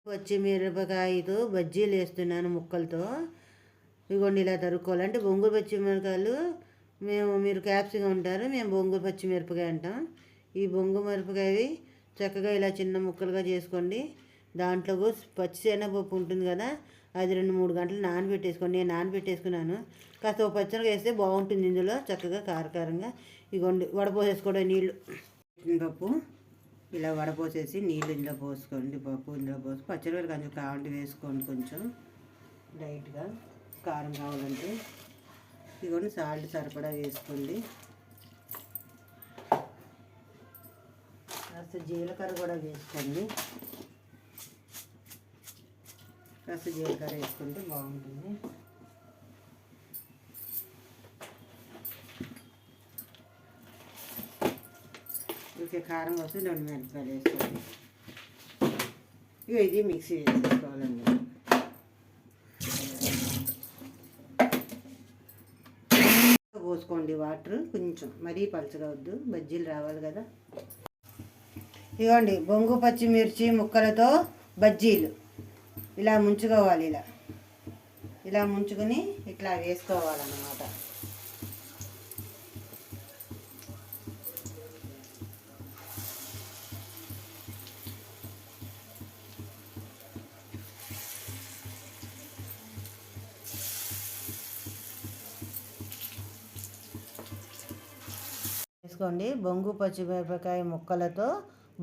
పచ్చిమిరపకాయతో బజ్జీలు వేస్తున్నాను ముక్కలతో. ఇదిగోండి ఇలా తరుక్కోవాలి. అంటే బొంగురు పచ్చిమిరపకాయలు మీరు క్యాప్సికం ఉంటారు, మేము బొంగురు పచ్చిమిరపకాయ అంటాం. ఈ బొంగు మిరపకాయ చక్కగా ఇలా చిన్న ముక్కలుగా చేసుకోండి. దాంట్లో పచ్చిశనగపప్పు ఉంటుంది కదా, అది 2-3 గంటలు నానబెట్టేసుకోండి. నేను నానబెట్టేసుకున్నాను. కాస్త ఒక పచ్చడిగా వేస్తే బాగుంటుంది. ఇందులో చక్కగా కారకారంగా ఇగోండి వడపోసేసుకోవడం నీళ్ళు. పప్పు ఇలా వడపోసేసి నీళ్ళు ఇందులో పోసుకోండి. పప్పు ఇందులో పోసి పచ్చడి కొంచెం కావాలంటే వేసుకోండి, కొంచెం లైట్గా కారం కావాలంటే. ఇదిగోండి సాల్ట్ సరిపడా వేసుకోండి. కాస్త జీలకర్ర కూడా వేసుకోండి. కాస్త జీలకర్ర వేసుకుంటే బాగుంటుంది. ఇంకే కారం కోసం 2 మిరపకాయలు వేసుకోండి. ఇది మిక్సీ వేసుకోవాలండి. పోసుకోండి వాటర్ కొంచెం, మరీ పలుచగా వద్దు, బజ్జీలు రావాలి కదా. ఇవ్వండి బొంగు పచ్చిమిర్చి ముక్కలతో బజ్జీలు ఇలా ముంచుకోవాలి. ఇలా ముంచుకొని ఇట్లా వేసుకోవాలన్నమాట. వేసుకోండి బొంగు పచ్చిమిరపకాయ ముక్కలతో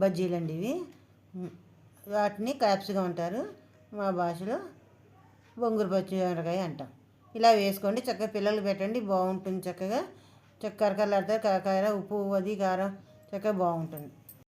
బజ్జీలండి ఇవి. వాటిని క్యాప్సికం అంటారు, మా భాషలో బొంగురు పచ్చిమిరపకాయ అంటాం. ఇలా వేసుకోండి, చక్కగా పిల్లలు పెట్టండి, బాగుంటుంది. చక్కగా కరకరలాడతారు. కారం ఉప్పు అది కారం చక్కగా బాగుంటుంది.